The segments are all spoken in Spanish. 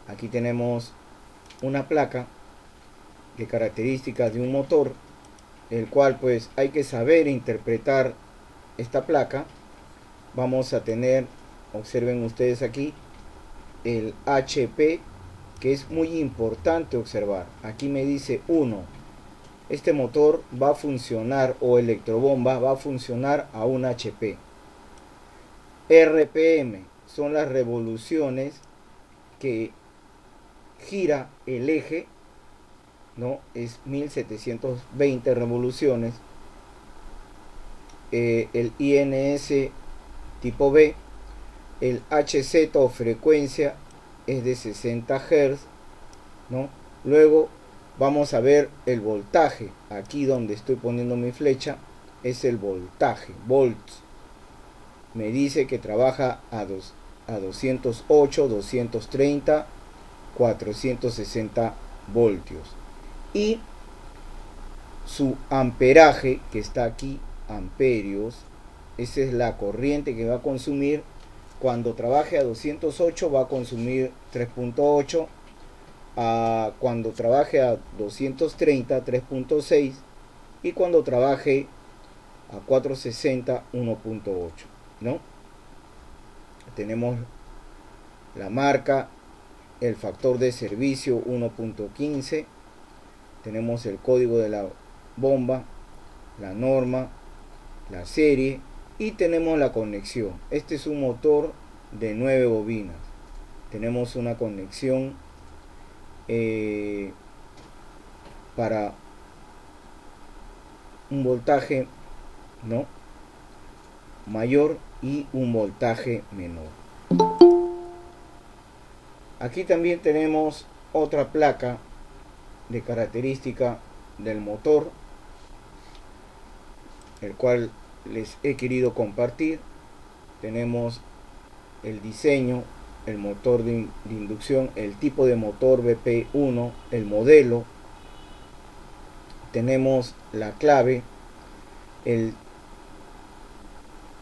Aquí tenemos una placa de características de un motor, el cual pues hay que saber interpretar esta placa. Vamos a tener, observen ustedes aquí, el HP, que es muy importante observar. Aquí me dice 1. Este motor va a funcionar, o electrobomba va a funcionar a un HP. RPM son las revoluciones que gira el eje, ¿no? Es 1720 revoluciones. El INS tipo B, el HZ o frecuencia es de 60 Hz, ¿no? Luego vamos a ver el voltaje. Aquí donde estoy poniendo mi flecha es el voltaje, volts. Me dice que trabaja a 208, 230, 460 voltios. Y su amperaje, que está aquí, amperios, esa es la corriente que va a consumir. Cuando trabaje a 208 va a consumir 3.8, cuando trabaje a 230 3.6, y cuando trabaje a 460 1.8, ¿no? Tenemos la marca, el factor de servicio 1.15, tenemos el código de la bomba, la norma, la serie, y tenemos la conexión. Este es un motor de 9 bobinas. Tenemos una conexión para un voltaje, ¿no?, mayor y un voltaje menor. Aquí también tenemos otra placa de característica del motor, el cual les he querido compartir. Tenemos el diseño, el motor de inducción, el tipo de motor BP1, el modelo. Tenemos la clave,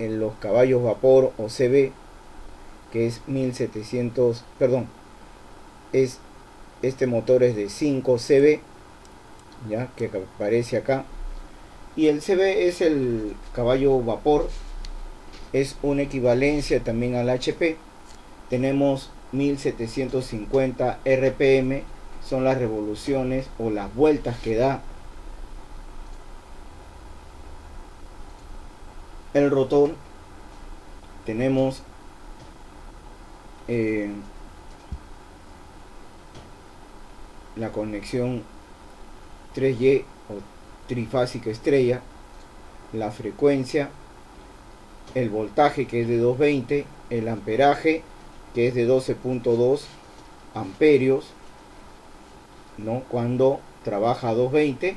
los caballos vapor o CB, que es 1700, perdón, este motor es de 5 CB, ya que aparece acá. Y el CB es el caballo vapor, es una equivalencia también al HP. Tenemos 1750 RPM, son las revoluciones o las vueltas que da el rotor. Tenemos la conexión 3Y o trifásica estrella, la frecuencia, el voltaje, que es de 220, el amperaje, que es de 12.2 amperios, ¿no?, cuando trabaja a 220.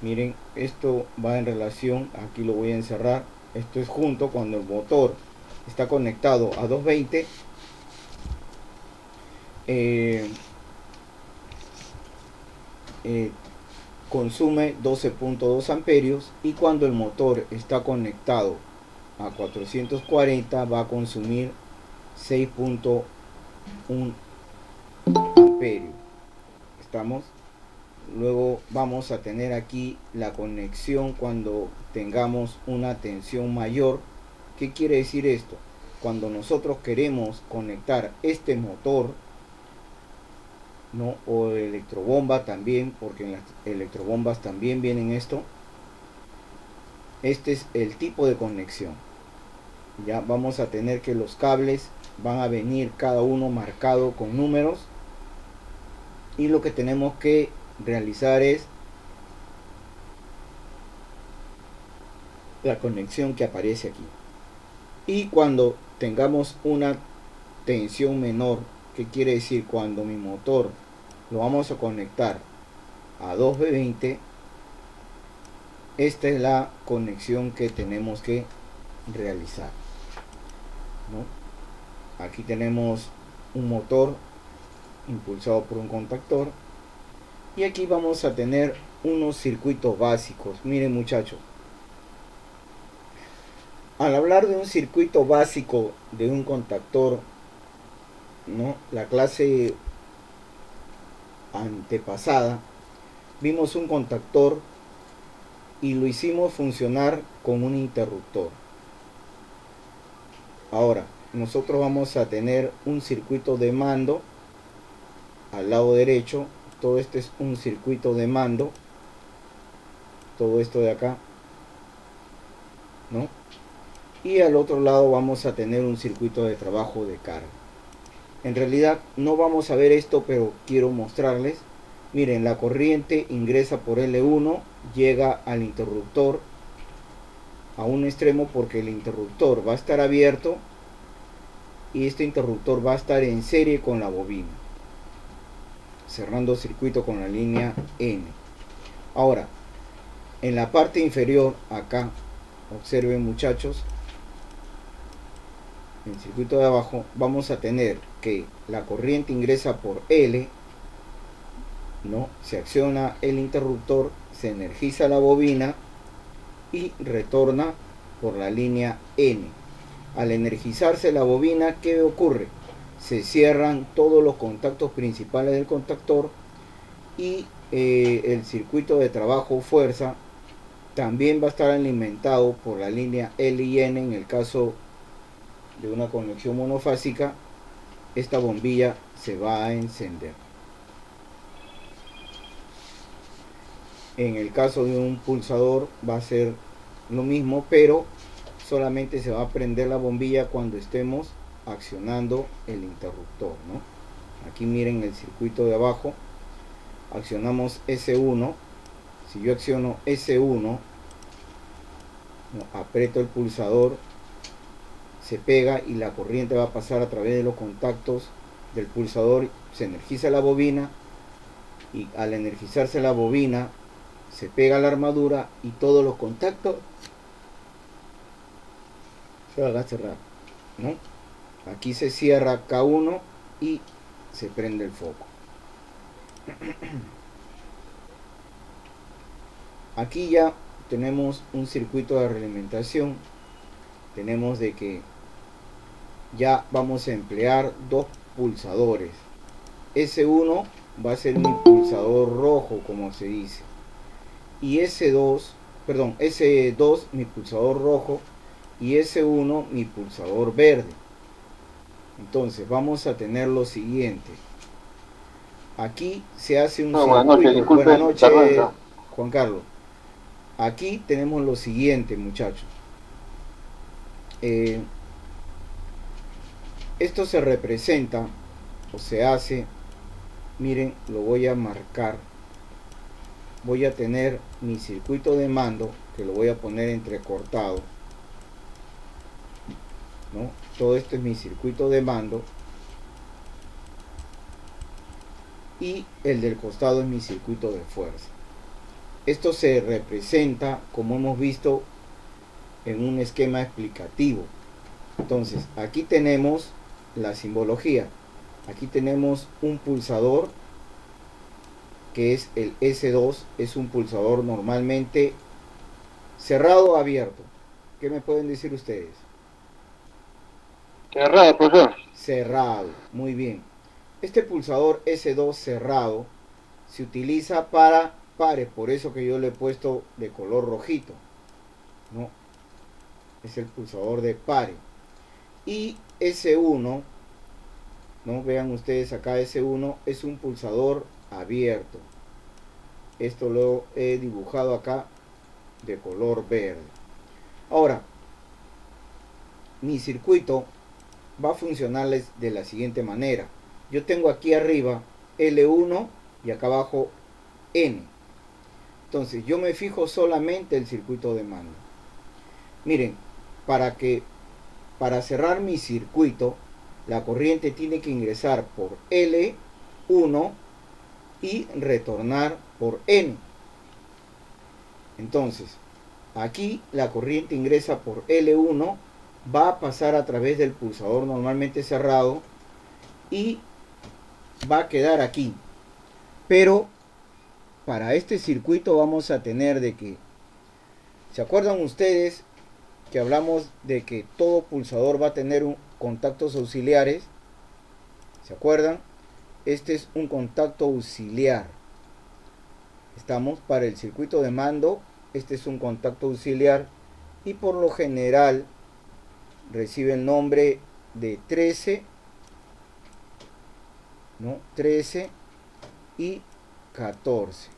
Miren, esto va en relación, aquí lo voy a encerrar, esto es junto cuando el motor está conectado a 220, consume 12.2 amperios, y cuando el motor está conectado a 440 va a consumir 6.1 amperios. ¿Estamos? Luego vamos a tener aquí la conexión cuando tengamos una tensión mayor. ¿Qué quiere decir esto? Cuando nosotros queremos conectar este motor, ¿no?, o electrobomba también, porque en las electrobombas también vienen esto. Este es el tipo de conexión. Ya vamos a tener que los cables van a venir cada uno marcado con números, y lo que tenemos que realizar es la conexión que aparece aquí. Y cuando tengamos una tensión menor, ¿qué quiere decir? Cuando mi motor lo vamos a conectar a 220, esta es la conexión que tenemos que realizar, ¿no? Aquí tenemos un motor impulsado por un contactor, y aquí vamos a tener unos circuitos básicos. Miren, muchachos, al hablar de un circuito básico de un contactor, ¿no? La clase antepasada vimos un contactor y lo hicimos funcionar con un interruptor. Ahora, nosotros vamos a tener un circuito de mando al lado derecho. Todo este es un circuito de mando. Todo esto de acá, ¿no? Y al otro lado vamos a tener un circuito de trabajo de carga. En realidad no vamos a ver esto, pero quiero mostrarles. Miren, la corriente ingresa por L1, llega al interruptor a un extremo porque el interruptor va a estar abierto y este interruptor va a estar en serie con la bobina, cerrando circuito con la línea N. Ahora, en la parte inferior, acá, observen muchachos, en el circuito de abajo vamos a tener que la corriente ingresa por L, ¿no? Se acciona el interruptor, se energiza la bobina y retorna por la línea N. Al energizarse la bobina, ¿qué ocurre? Se cierran todos los contactos principales del contactor y el circuito de trabajo fuerza también va a estar alimentado por la línea L y N. En el caso de una conexión monofásica, esta bombilla se va a encender. En el caso de un pulsador va a ser lo mismo, pero solamente se va a prender la bombilla cuando estemos accionando el interruptor, ¿no? Aquí miren el circuito de abajo, accionamos S1. Si yo acciono S1, ¿no? Aprieto el pulsador, se pega y la corriente va a pasar a través de los contactos del pulsador, se energiza la bobina y al energizarse la bobina se pega la armadura y todos los contactos se van a cerrar, ¿no? Aquí se cierra K1 y se prende el foco. Aquí ya tenemos un circuito de realimentación. Tenemos de que ya vamos a emplear dos pulsadores. S1 va a ser mi pulsador rojo, como se dice, y S2 mi pulsador rojo y S1 mi pulsador verde. Entonces vamos a tener lo siguiente. Aquí se hace un circuito. Buenas noches, disculpe. Buenas noches, Juan Carlos. Aquí tenemos lo siguiente, muchachos. Esto se representa o se hace, miren, lo voy a marcar. Voy a tener mi circuito de mando, que lo voy a poner entrecortado, ¿no? Todo esto es mi circuito de mando y el del costado es mi circuito de fuerza. Esto se representa, como hemos visto, en un esquema explicativo. Entonces, aquí tenemos la simbología. Aquí tenemos un pulsador que es el S2, es un pulsador normalmente cerrado o abierto. ¿Qué me pueden decir ustedes? Cerrado, profesor. Cerrado, muy bien. Este pulsador S2 cerrado se utiliza para pares, por eso que yo le he puesto de color rojito, ¿no? Es el pulsador de pares. Y S1, ¿no? Vean ustedes acá, S1 es un pulsador abierto. Esto lo he dibujado acá de color verde. Ahora, mi circuito va a funcionarles de la siguiente manera. Yo tengo aquí arriba L1 y acá abajo N. Entonces yo me fijo solamente el circuito de mando. Miren, para cerrar mi circuito, la corriente tiene que ingresar por L1 y retornar por N. Entonces, aquí la corriente ingresa por L1, va a pasar a través del pulsador normalmente cerrado y va a quedar aquí. Pero para este circuito vamos a tener de que, ¿se acuerdan ustedes que hablamos de que todo pulsador va a tener contactos auxiliares? ¿Se acuerdan? Este es un contacto auxiliar. Estamos para el circuito de mando. Este es un contacto auxiliar y por lo general recibe el nombre de 13, ¿no? 13 y 14.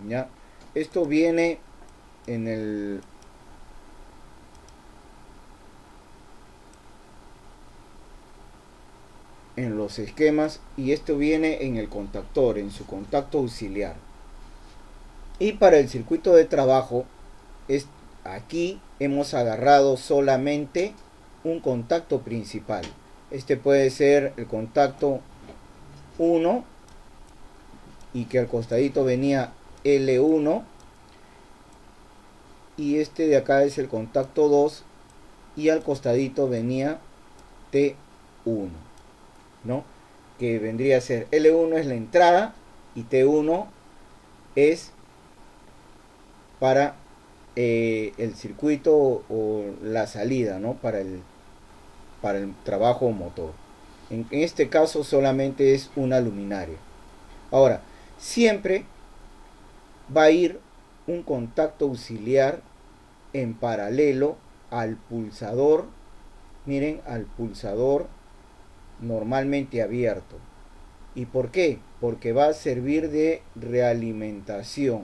¿Ya? Esto viene en los esquemas, y esto viene en el contactor, en su contacto auxiliar. Y para el circuito de trabajo, aquí hemos agarrado solamente un contacto principal. Este puede ser el contacto 1 y que al costadito venía L1, y este de acá es el contacto 2 y al costadito venía T1, ¿no? Que vendría a ser L1 es la entrada y T1 es para el circuito o la salida, ¿no? Para el trabajo motor. En este caso solamente es una luminaria. Ahora, siempre va a ir un contacto auxiliar en paralelo al pulsador. Miren, al pulsador normalmente abierto. ¿Y por qué? Porque va a servir de realimentación.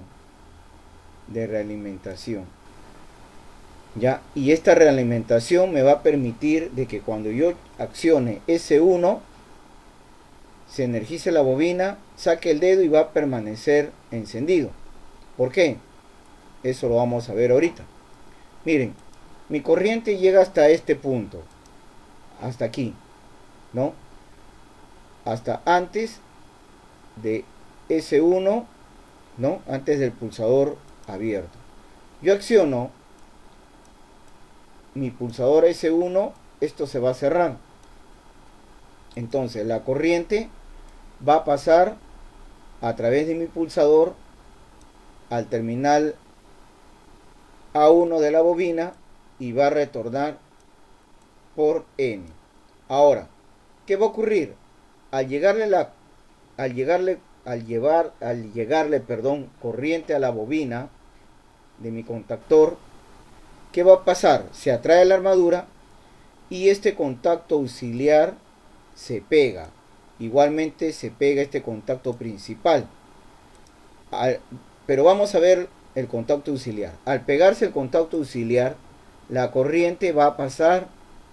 ¿Ya? Y esta realimentación me va a permitir de que cuando yo accione S1 se energice la bobina, saque el dedo y va a permanecer encendido. ¿Por qué? Eso lo vamos a ver ahorita. Miren, mi corriente llega hasta este punto, hasta aquí, ¿no? Hasta antes de S1, ¿no? Antes del pulsador abierto. Yo acciono mi pulsador S1, esto se va a cerrar. Entonces la corriente va a pasar a través de mi pulsador al terminal A1 de la bobina y va a retornar por N. Ahora, ¿qué va a ocurrir? Al llegarle corriente a la bobina de mi contactor, ¿qué va a pasar? Se atrae la armadura y este contacto auxiliar se pega. Igualmente se pega este contacto principal. Pero vamos a ver el contacto auxiliar. Al pegarse el contacto auxiliar, la corriente va a pasar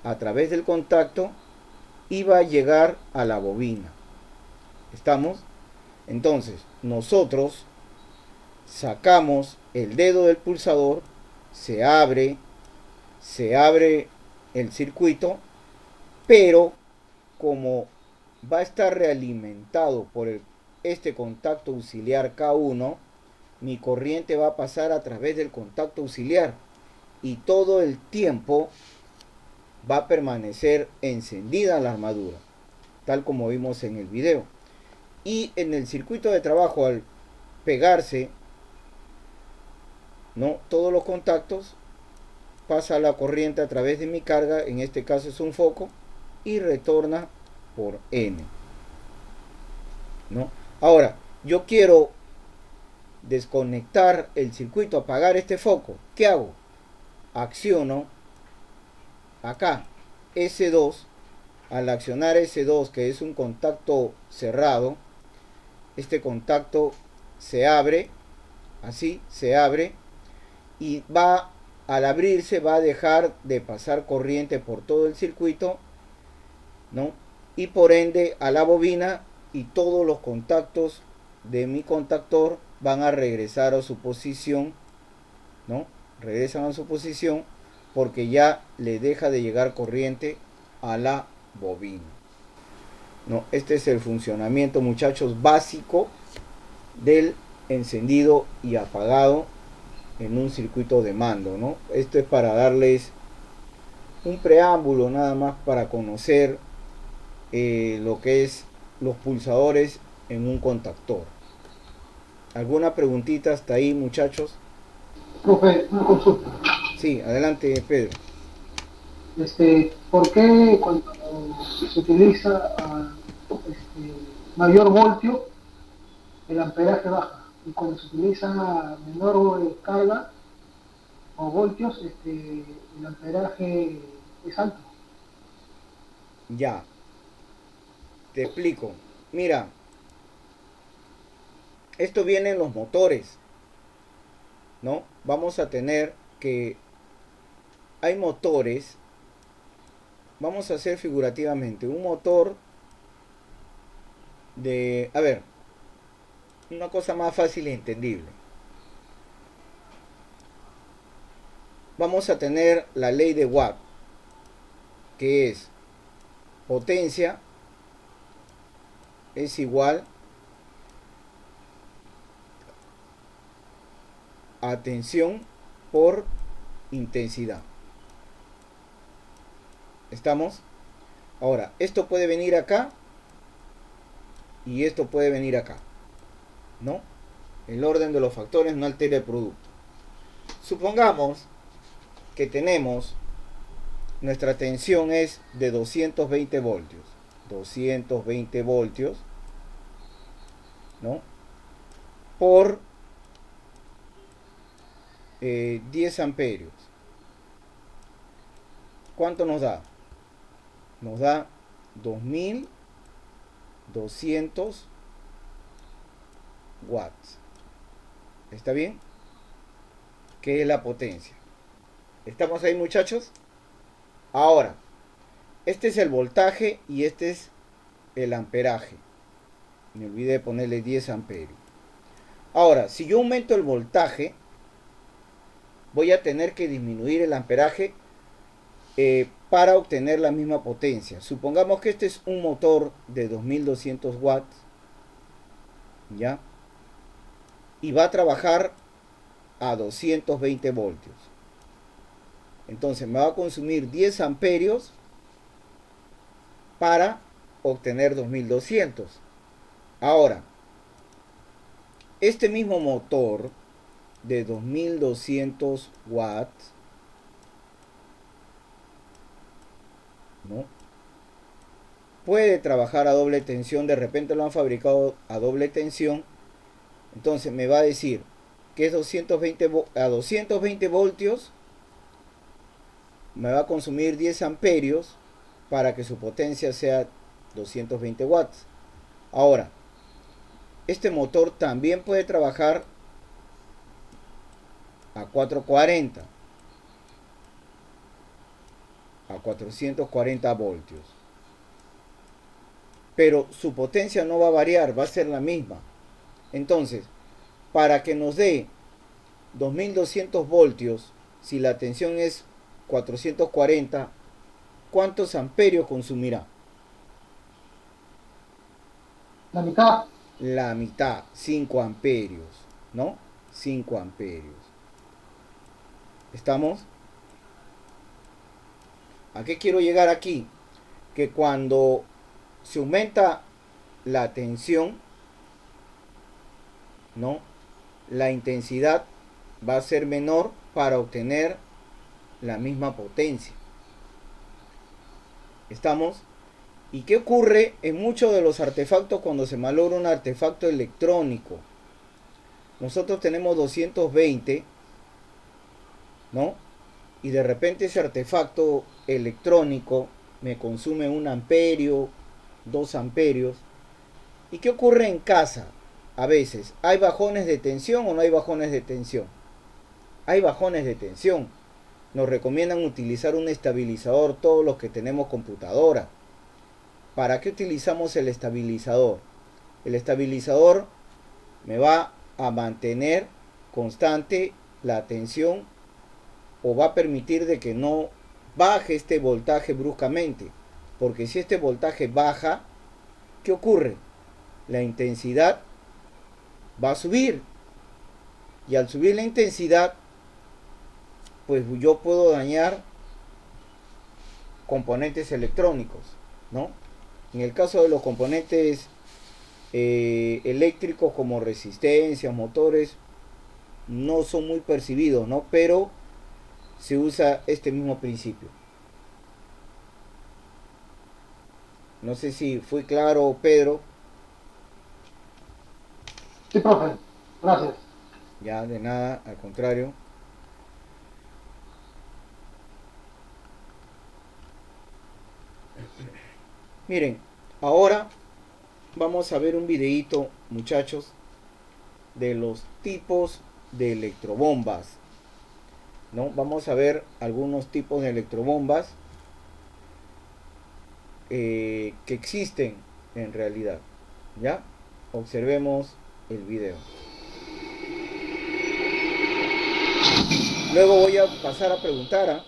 a través del contacto y va a llegar a la bobina. ¿Estamos? Entonces, nosotros sacamos el dedo del pulsador, se abre el circuito, pero como va a estar realimentado por este contacto auxiliar K1, mi corriente va a pasar a través del contacto auxiliar y todo el tiempo va a permanecer encendida la armadura, tal como vimos en el video. Y en el circuito de trabajo, al pegarse, ¿no?, todos los contactos, pasa la corriente a través de mi carga, en este caso es un foco, y retorna por N, ¿no? Ahora, yo quiero desconectar el circuito, apagar este foco. ¿Qué hago? Acciono acá S2. Al accionar S2, que es un contacto cerrado, este contacto se abre, así se abre, y al abrirse va a dejar de pasar corriente por todo el circuito, ¿no? Y por ende a la bobina, y todos los contactos de mi contactor van a regresar a su posición, ¿no? Regresan a su posición porque ya le deja de llegar corriente a la bobina, ¿no? Este es el funcionamiento, muchachos, básico del encendido y apagado en un circuito de mando, ¿no? Esto es para darles un preámbulo nada más para conocer lo que es los pulsadores en un contactor. ¿Alguna preguntita hasta ahí, muchachos? Profe, una consulta. Sí, adelante, Pedro. ¿Por qué cuando se utiliza mayor voltio el amperaje baja? Y cuando se utiliza menor carga o voltios, el amperaje es alto. Ya, te explico. Mira, esto viene en los motores, ¿no? Vamos a tener que hay motores, vamos a hacer figurativamente un motor de, a ver, una cosa más fácil e entendible. Vamos a tener la ley de Watt, que es potencia es igual a tensión por intensidad. ¿Estamos? Ahora, esto puede venir acá y esto puede venir acá, ¿no? El orden de los factores no altera el producto. Supongamos que tenemos, nuestra tensión es de 220 voltios. 220 voltios, ¿no? Por 10 amperios. ¿Cuánto nos da? Nos da 2200 watts. ¿Está bien? ¿Qué es la potencia? ¿Estamos ahí, muchachos? Ahora, este es el voltaje y este es el amperaje. Me olvidé de ponerle 10 amperios. Ahora, si yo aumento el voltaje, voy a tener que disminuir el amperaje para obtener la misma potencia. Supongamos que este es un motor de 2200 watts, ¿ya? Y va a trabajar a 220 voltios. Entonces me va a consumir 10 amperios para obtener 2200. Ahora, este mismo motor de 2200 watts, ¿no?, puede trabajar a doble tensión. De repente lo han fabricado a doble tensión. Entonces me va a decir que es 220 voltios me va a consumir 10 amperios para que su potencia sea 220 watts. Ahora, este motor también puede trabajar a 440, a 440 voltios. Pero su potencia no va a variar, va a ser la misma. Entonces, para que nos dé 2200 voltios, si la tensión es 440, ¿cuántos amperios consumirá? La mitad. La mitad, 5 amperios, ¿no? 5 amperios. ¿Estamos? ¿A qué quiero llegar aquí? Que cuando se aumenta la tensión, ¿no?, la intensidad va a ser menor para obtener la misma potencia. ¿Estamos? ¿Y qué ocurre en muchos de los artefactos cuando se malogra un artefacto electrónico? Nosotros tenemos 220, ¿no? Y de repente ese artefacto electrónico me consume 1 amperio, 2 amperios. ¿Y qué ocurre en casa? A veces, ¿hay bajones de tensión o no hay bajones de tensión? Hay bajones de tensión. Nos recomiendan utilizar un estabilizador todos los que tenemos computadora. ¿Para qué utilizamos el estabilizador? El estabilizador me va a mantener constante la tensión, o va a permitir de que no baje este voltaje bruscamente. Porque si este voltaje baja, ¿qué ocurre? La intensidad va a subir. Y al subir la intensidad, pues yo puedo dañar componentes electrónicos, ¿no? En el caso de los componentes eléctricos como resistencias, motores, no son muy percibidos, ¿no? Pero se usa este mismo principio. No sé si fui claro, Pedro. Sí, profe. Gracias. Ya, de nada, al contrario. Miren, ahora vamos a ver un videíto, muchachos, de los tipos de electrobombas. ¿No? Vamos a ver algunos tipos de electrobombas que existen en realidad. ¿Ya? Observemos el video. Luego voy a pasar a preguntar a...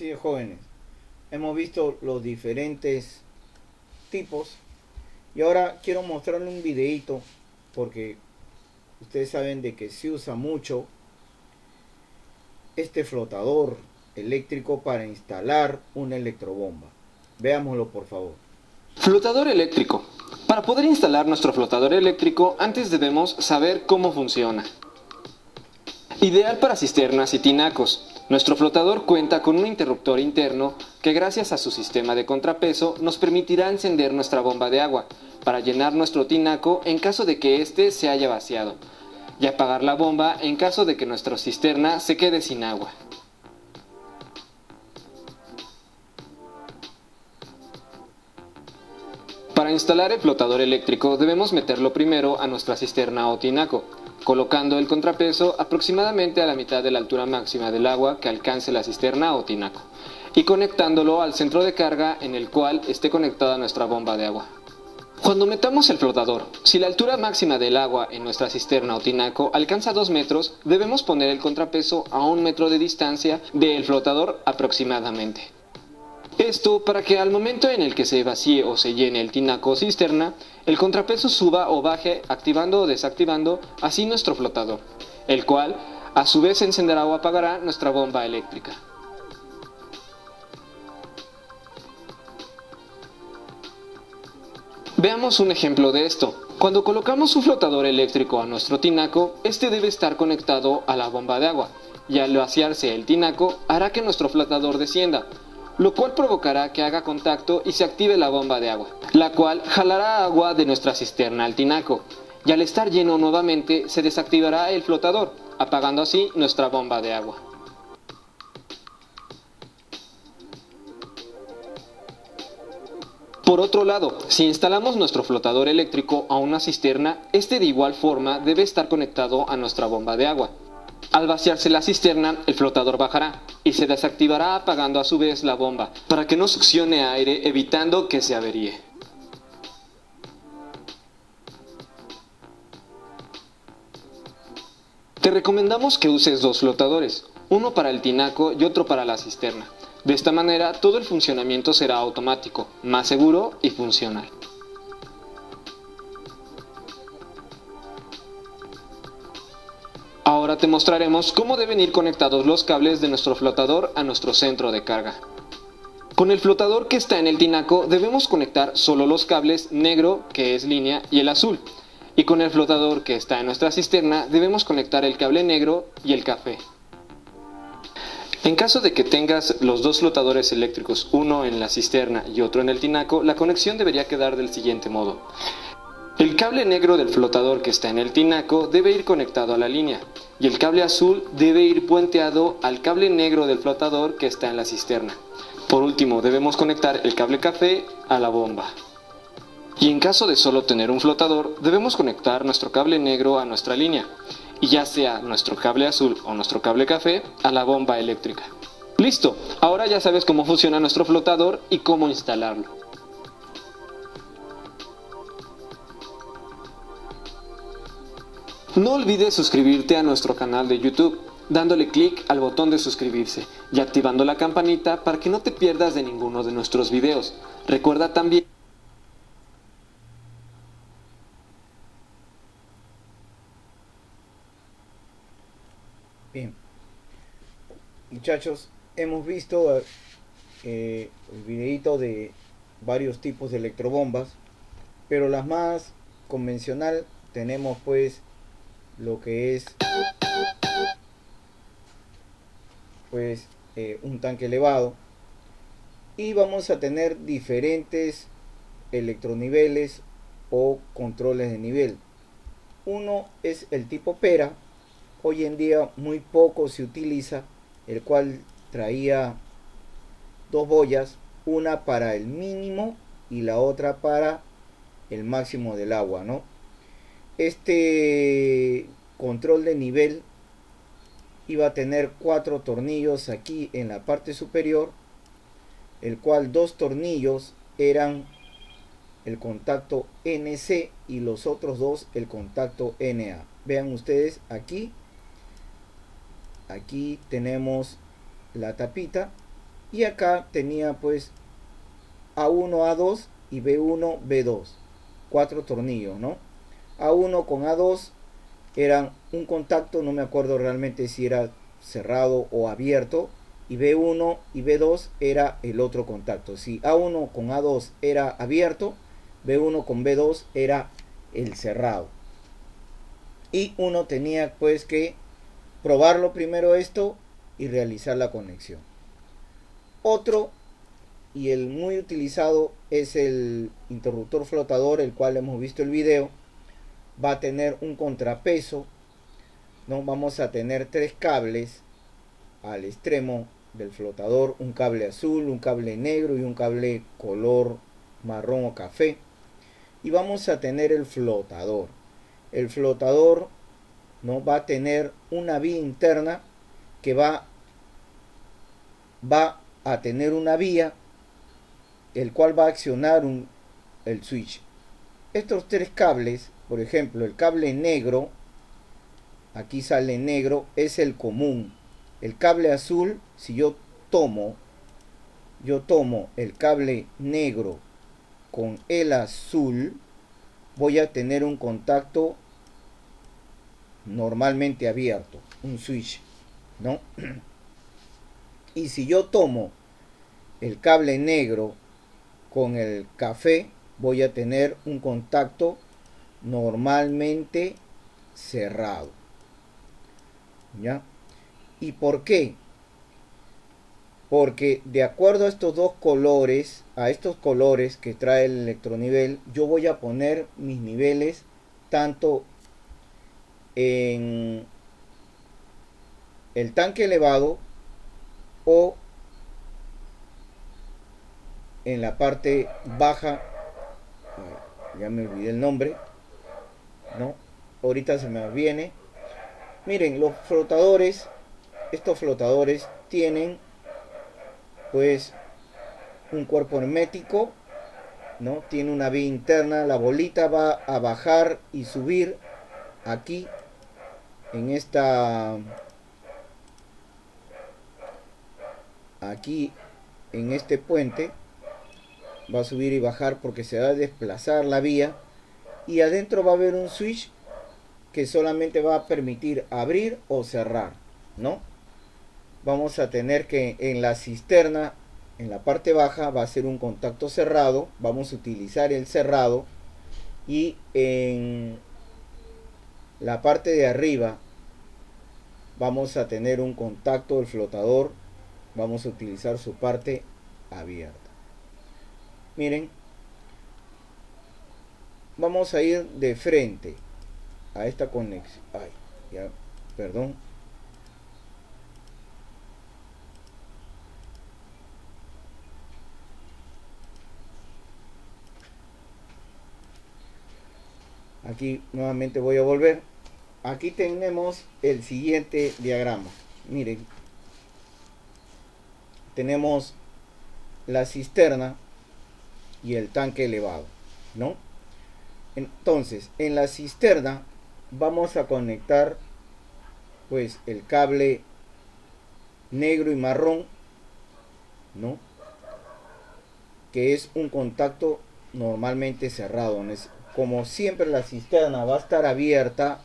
Así es, jóvenes. Hemos visto los diferentes tipos y ahora quiero mostrarle un videito porque ustedes saben de que se usa mucho este flotador eléctrico para instalar una electrobomba. Veámoslo, por favor. Flotador eléctrico. Para poder instalar nuestro flotador eléctrico, antes debemos saber cómo funciona. Ideal para cisternas y tinacos. Nuestro flotador cuenta con un interruptor interno que, gracias a su sistema de contrapeso, nos permitirá encender nuestra bomba de agua para llenar nuestro tinaco en caso de que éste se haya vaciado, y apagar la bomba en caso de que nuestra cisterna se quede sin agua. Para instalar el flotador eléctrico debemos meterlo primero a nuestra cisterna o tinaco, colocando el contrapeso aproximadamente a la mitad de la altura máxima del agua que alcance la cisterna o tinaco, y conectándolo al centro de carga en el cual esté conectada nuestra bomba de agua. Cuando metamos el flotador, si la altura máxima del agua en nuestra cisterna o tinaco alcanza 2 metros, debemos poner el contrapeso a 1 metro de distancia del flotador aproximadamente. Esto para que al momento en el que se vacíe o se llene el tinaco o cisterna, el contrapeso suba o baje activando o desactivando así nuestro flotador, el cual a su vez encenderá o apagará nuestra bomba eléctrica. Veamos un ejemplo de esto. Cuando colocamos un flotador eléctrico a nuestro tinaco, este debe estar conectado a la bomba de agua, y al vaciarse el tinaco hará que nuestro flotador descienda, lo cual provocará que haga contacto y se active la bomba de agua, la cual jalará agua de nuestra cisterna al tinaco, y al estar lleno nuevamente se desactivará el flotador, apagando así nuestra bomba de agua. Por otro lado, si instalamos nuestro flotador eléctrico a una cisterna, este de igual forma debe estar conectado a nuestra bomba de agua. Al vaciarse la cisterna, el flotador bajará y se desactivará apagando a su vez la bomba para que no succione aire, evitando que se averíe. Te recomendamos que uses 2 flotadores, uno para el tinaco y otro para la cisterna. De esta manera todo el funcionamiento será automático, más seguro y funcional. Ahora te mostraremos cómo deben ir conectados los cables de nuestro flotador a nuestro centro de carga. Con el flotador que está en el tinaco debemos conectar solo los cables negro, que es línea, y el azul. Y con el flotador que está en nuestra cisterna debemos conectar el cable negro y el café. En caso de que tengas los 2 flotadores eléctricos, uno en la cisterna y otro en el tinaco, la conexión debería quedar del siguiente modo. El cable negro del flotador que está en el tinaco debe ir conectado a la línea, y el cable azul debe ir puenteado al cable negro del flotador que está en la cisterna. Por último, debemos conectar el cable café a la bomba. Y en caso de solo tener un flotador, debemos conectar nuestro cable negro a nuestra línea, y ya sea nuestro cable azul o nuestro cable café a la bomba eléctrica. ¡Listo! Ahora ya sabes cómo funciona nuestro flotador y cómo instalarlo. No olvides suscribirte a nuestro canal de YouTube, dándole clic al botón de suscribirse y activando la campanita para que no te pierdas de ninguno de nuestros videos. Recuerda también... Bien, muchachos, hemos visto el videito de varios tipos de electrobombas, pero las más convencional tenemos pues lo que es pues un tanque elevado, y vamos a tener diferentes electroniveles o controles de nivel. Uno es el tipo pera. Hoy en día muy poco se utiliza, el cual traía 2 boyas, una para el mínimo y la otra para el máximo del agua, ¿no? Este control de nivel iba a tener 4 tornillos aquí en la parte superior, el cual 2 tornillos eran el contacto NC y los otros 2 el contacto NA. Vean ustedes aquí tenemos la tapita Y acá tenía pues A1, A2 y B1, B2. 4 tornillos, ¿no? A1 con A2 eran un contacto, no me acuerdo realmente si era cerrado o abierto, y B1 y B2 era el otro contacto. Si A1 con A2 era abierto, B1 con B2 era el cerrado. Y uno tenía pues que probarlo primero esto y realizar la conexión. Otro y el muy utilizado es el interruptor flotador, el cual hemos visto el video. Va a tener un contrapeso, ¿no? Vamos a tener 3 cables al extremo del flotador, un cable azul, un cable negro y un cable color marrón o café. Y vamos a tener el flotador. El flotador, ¿no? Va a tener una vía interna que va a tener una vía el cual va a accionar el switch. Estos 3 cables, por ejemplo, el cable negro, aquí sale negro, es el común. El cable azul, si yo tomo el cable negro con el azul, voy a tener un contacto normalmente abierto, un switch, ¿no? Y si yo tomo el cable negro con el café, voy a tener un contacto normalmente cerrado. ¿Ya? ¿Y por qué? Porque de acuerdo a estos dos colores, a estos colores que trae el electronivel, yo voy a poner mis niveles tanto en el tanque elevado o en la parte baja. Ya me olvidé el nombre, ¿no? Ahorita se me viene. Miren, los flotadores, estos flotadores tienen pues un cuerpo hermético, ¿no? Tiene una vía interna, la bolita va a bajar y subir aquí en este puente, va a subir y bajar porque se va a desplazar la vía, y adentro va a haber un switch que solamente va a permitir abrir o cerrar, ¿no? Vamos a tener que en la cisterna, en la parte baja, va a ser un contacto cerrado, vamos a utilizar el cerrado, y en la parte de arriba vamos a tener un contacto del flotador, vamos a utilizar su parte abierta. Miren, vamos a ir de frente a esta conexión. Ay, ya, perdón. Aquí nuevamente voy a volver. Aquí tenemos el siguiente diagrama. Miren, tenemos la cisterna y el tanque elevado, ¿no? Entonces, en la cisterna vamos a conectar pues el cable negro y marrón, ¿no? Que es un contacto normalmente cerrado. Como siempre la cisterna va a estar abierta,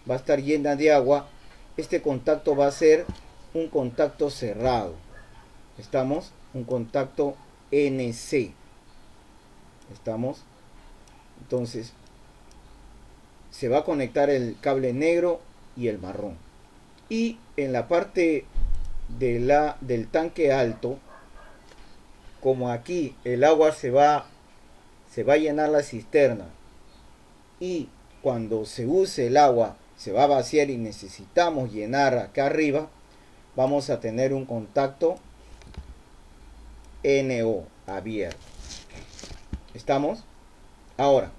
va a estar llena de agua, este contacto va a ser un contacto cerrado. Estamos, un contacto NC. Estamos. Entonces, se va a conectar el cable negro y el marrón. Y en la parte del tanque alto, como aquí el agua se va a llenar la cisterna, y cuando se use el agua se va a vaciar y necesitamos llenar acá arriba, vamos a tener un contacto NO abierto. ¿Estamos? Ahora,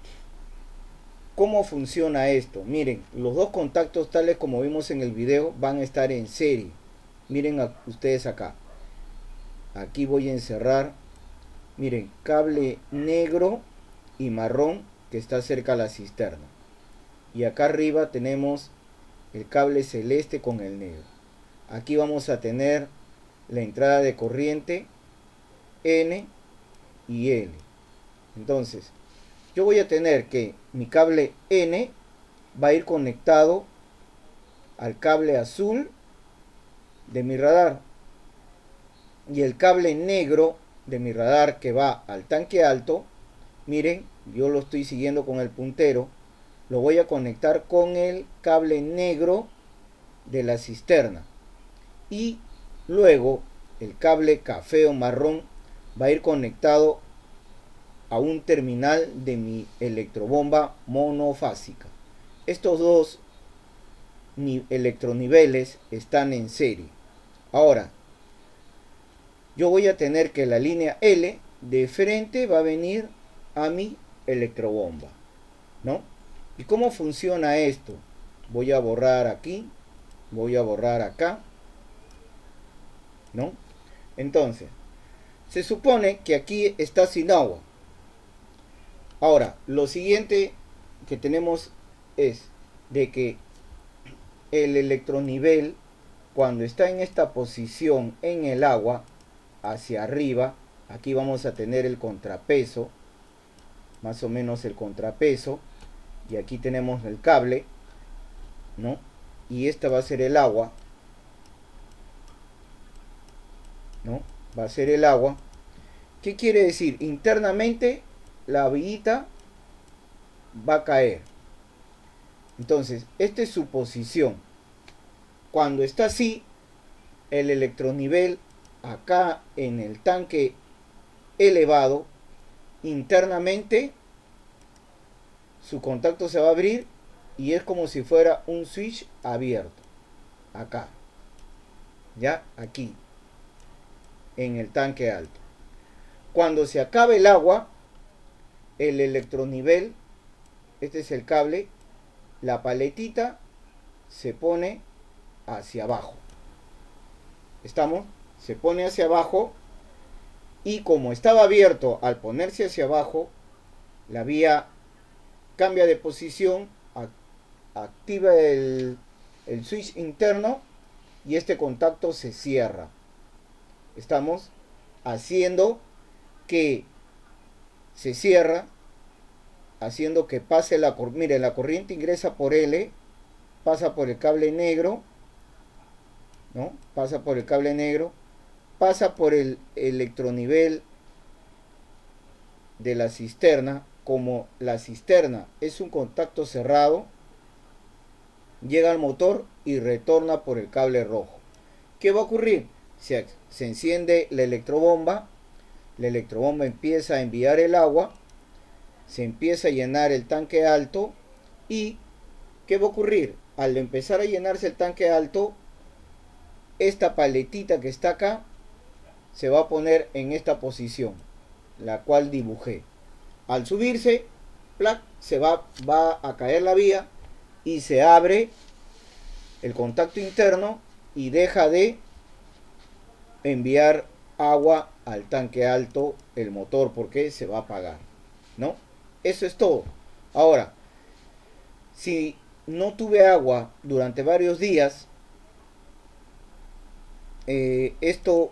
¿cómo funciona esto? Miren, los dos contactos tales como vimos en el video van a estar en serie. Miren ustedes acá. Aquí voy a encerrar, miren, cable negro y marrón que está cerca a la cisterna. Y acá arriba tenemos el cable celeste con el negro. Aquí vamos a tener la entrada de corriente N y L. Entonces, yo voy a tener que mi cable N va a ir conectado al cable azul de mi radar, y el cable negro de mi radar que va al tanque alto, miren, yo lo estoy siguiendo con el puntero, lo voy a conectar con el cable negro de la cisterna, y luego el cable café o marrón va a ir conectado a un terminal de mi electrobomba monofásica. Estos dos electroniveles están en serie. Ahora, yo voy a tener que la línea L de frente va a venir a mi electrobomba, ¿no? ¿Y cómo funciona esto? Voy a borrar aquí, voy a borrar acá, ¿no? Entonces, se supone que aquí está sin agua. Ahora, lo siguiente que tenemos es de que el electronivel, cuando está en esta posición en el agua, hacia arriba, aquí vamos a tener el contrapeso, más o menos el contrapeso, y aquí tenemos el cable, ¿no? Y esta va a ser el agua, ¿no? Va a ser el agua. ¿Qué quiere decir? Internamente la villita va a caer. Entonces, esta es su posición. Cuando está así, el electronivel acá en el tanque elevado, internamente su contacto se va a abrir y es como si fuera un switch abierto. Acá. Ya, aquí. En el tanque alto. Cuando se acabe el agua, el electronivel, este es el cable, la paletita se pone hacia abajo. ¿Estamos? Se pone hacia abajo, y como estaba abierto, al ponerse hacia abajo, la vía cambia de posición, activa el switch interno y este contacto se cierra. Estamos haciendo que se cierra, haciendo que pase la corriente. Mire, la corriente ingresa por L, pasa por el cable negro, ¿no? Pasa por el cable negro, pasa por el electronivel de la cisterna. Como la cisterna es un contacto cerrado, llega al motor y retorna por el cable rojo. ¿Qué va a ocurrir? Se enciende la electrobomba empieza a enviar el agua, se empieza a llenar el tanque alto, y ¿qué va a ocurrir? Al empezar a llenarse el tanque alto, esta paletita que está acá se va a poner en esta posición, la cual dibujé. Al subirse, ¡plac!, va a caer la vía y se abre el contacto interno y deja de enviar agua al tanque alto el motor, porque se va a apagar, ¿no? Eso es todo. Ahora, si no tuve agua durante varios días, este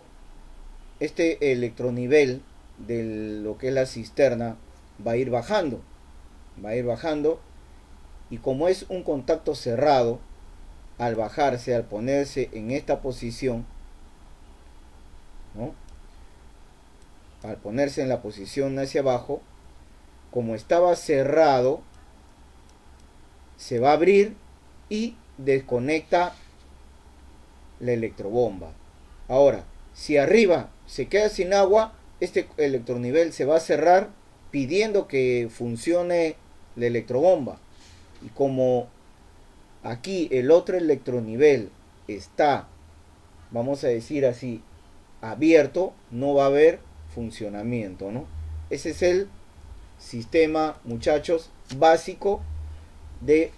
electronivel de lo que es la cisterna va a ir bajando, y como es un contacto cerrado, al bajarse, al ponerse en esta posición, ¿no? Al ponerse en la posición hacia abajo, como estaba cerrado, se va a abrir y desconecta la electrobomba. Ahora, si arriba se queda sin agua, este electronivel se va a cerrar pidiendo que funcione la electrobomba. Y como aquí el otro electronivel está, vamos a decir así, abierto, no va a haber funcionamiento, ¿no? Ese es el sistema, muchachos, básico de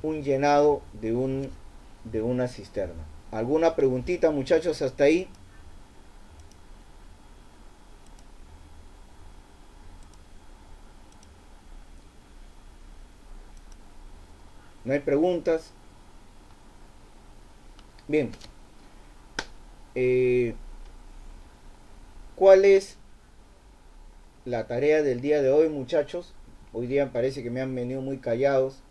un llenado de una cisterna. ¿Alguna preguntita, muchachos, hasta ahí? ¿No hay preguntas? Bien. ¿Cuál es la tarea del día de hoy, muchachos? Hoy día parece que me han venido muy callados.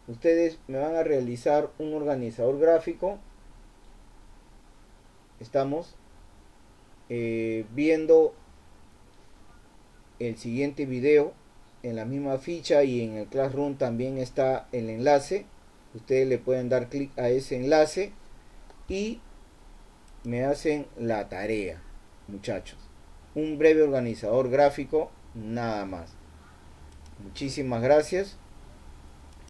Ustedes me van a realizar un organizador gráfico. Estamos viendo el siguiente video en la misma ficha, y en el Classroom también está el enlace. Ustedes le pueden dar clic a ese enlace y me hacen la tarea, muchachos. Un breve organizador gráfico, nada más. Muchísimas gracias.